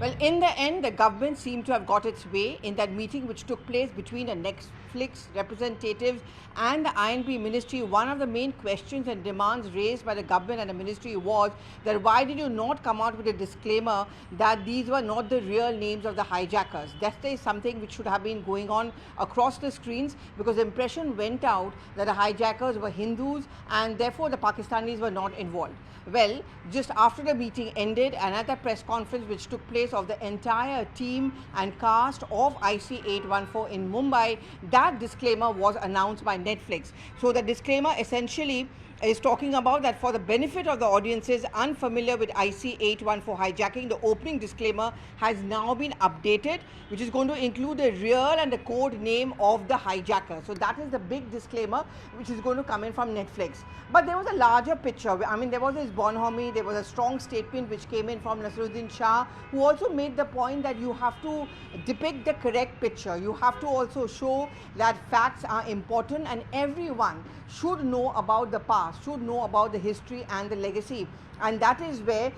Well, in the end, the government seemed to have got its way in that meeting which took place between the Netflix representatives and the INB ministry. One of the main questions and demands raised by the government and the ministry was that why did you not come out with a disclaimer that these were not the real names of the hijackers? That is something which should have been going on across the screens, because the impression went out that the hijackers were Hindus and therefore the Pakistanis were not involved. Well, just after the meeting ended and at the press conference which took place of the entire team and cast of IC814 in Mumbai, that disclaimer was announced by Netflix. So the disclaimer essentially is talking about that for the benefit of the audiences unfamiliar with IC814 hijacking, the opening disclaimer has now been updated, which is going to include the real and the code name of the hijacker. So that is the big disclaimer which is going to come in from Netflix. But there was a larger picture. I mean, there was this bonhomie, there was a strong statement which came in from Naseeruddin Shah, who also made the point that you have to depict the correct picture. You have to also show that facts are important and everyone should know about the past, should know about the history and the legacy. And that is where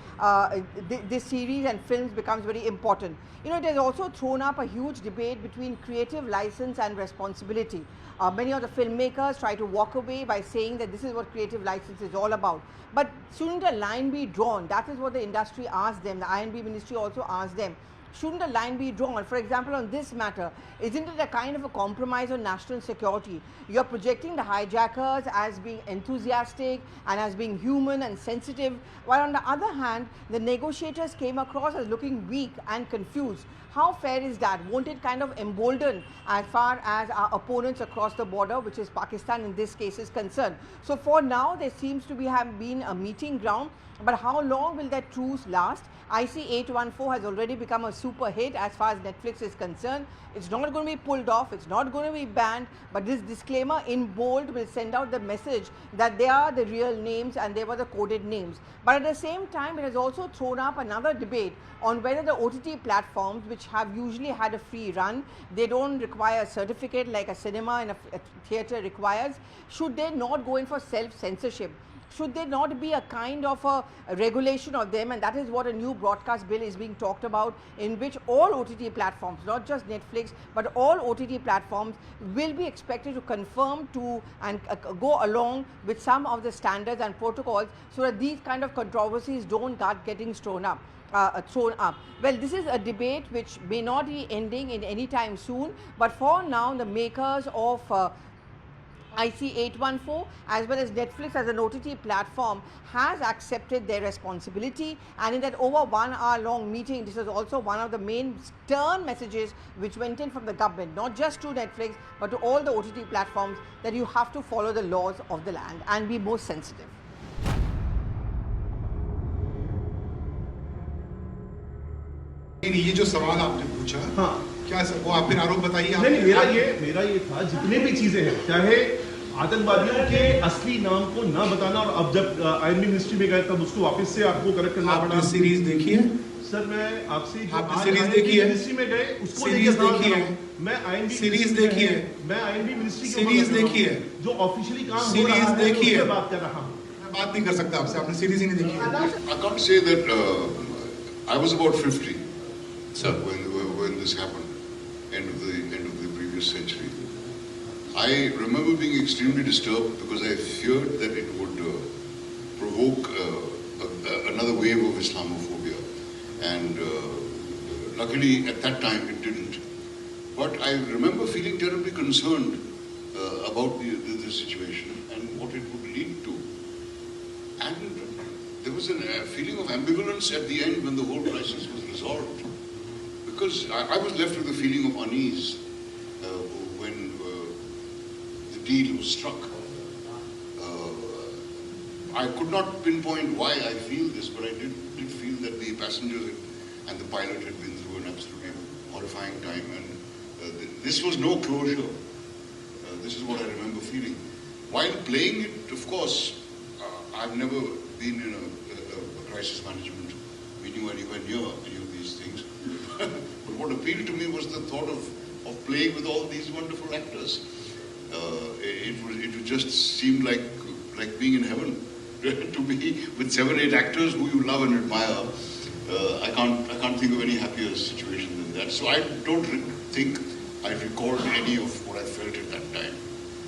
this series and films becomes very important. You know, it has also thrown up a huge debate between creative license and responsibility. Many of the filmmakers try to walk away by saying that this is what creative license is all about. But shouldn't a line be drawn? That is what the industry asked them. The INB ministry also asked them. Shouldn't a line be drawn? For example, on this matter, isn't it a kind of a compromise on national security? You're projecting the hijackers as being enthusiastic and as being human and sensitive, while on the other hand, the negotiators came across as looking weak and confused. How fair is that? Won't it kind of embolden as far as our opponents across the border, which is Pakistan in this case, is concerned? So for now, there seems to have been a meeting ground. But how long will that truce last? IC814 has already become a super hit as far as Netflix is concerned. It's not going to be pulled off, it's not going to be banned, but this disclaimer in bold will send out the message that they are the real names and they were the coded names. But at the same time, it has also thrown up another debate on whether the OTT platforms, which have usually had a free run, they don't require a certificate like a cinema and a theatre requires, should they not go in for self-censorship? Should there not be a kind of a regulation of them? And that is what a new broadcast bill is being talked about, in which all OTT platforms, not just Netflix, but all OTT platforms will be expected to conform to and go along with some of the standards and protocols, so that these kind of controversies don't start getting thrown up. Well, this is a debate which may not be ending in any time soon, but for now, the makers of IC814 as well as Netflix as an OTT platform has accepted their responsibility, and in that over 1 hour long meeting, this is also one of the main stern messages which went in from the government, not just to Netflix but to all the OTT platforms, that you have to follow the laws of the land and be more sensitive. ये जो सवाल आपने पूछा, हाँ, क्या वो आप फिर आरोप बताइए। नहीं, मेरा ये था, जितने भी चीजें हैं, चाहे आतंकवादियों के असली नाम को ना बताना, और अब जब आईएनबी मिनिस्ट्री में गए तब उसको वापस से आपको करेक्ट करना पड़ा। आपने सीरीज देखी है? सर, मैं आपसे सीरीज देखी है? मिनिस्ट्री में गए, उसको सीरीज देखी है? मैं आईएनबी सीरीज देखी है? मैं आईएनबी मिनिस्ट्री सीरीज देखी है? जो ऑफिशियली काम हो सीरीज रहा है, देखी है? बात कर रहा हूँ। मैं बात नहीं कर सकता आपसे, आपने सीरीज ही नहीं देखी है। I can't say that I was about 50 when this happened, end of the previous century. I remember being extremely disturbed because I feared that it would provoke another wave of Islamophobia, and luckily at that time it didn't. But I remember feeling terribly concerned about the situation and what it would lead to. And there was a feeling of ambivalence at the end when the whole crisis was resolved, because I was left with a feeling of unease when the deal was struck. I could not pinpoint why I feel this, but I did feel that the passengers and the pilot had been through an absolutely horrifying time, and this was no closure. This is what I remember feeling. While playing it, of course, I've never been in a crisis management meeting anywhere near any of these things. But what appealed to me was the thought of playing with all these wonderful actors. It just seemed like being in heaven to be with 7-8 actors who you love and admire. I can't think of any happier situation than that. So I don't think I recalled any of what I felt at that time.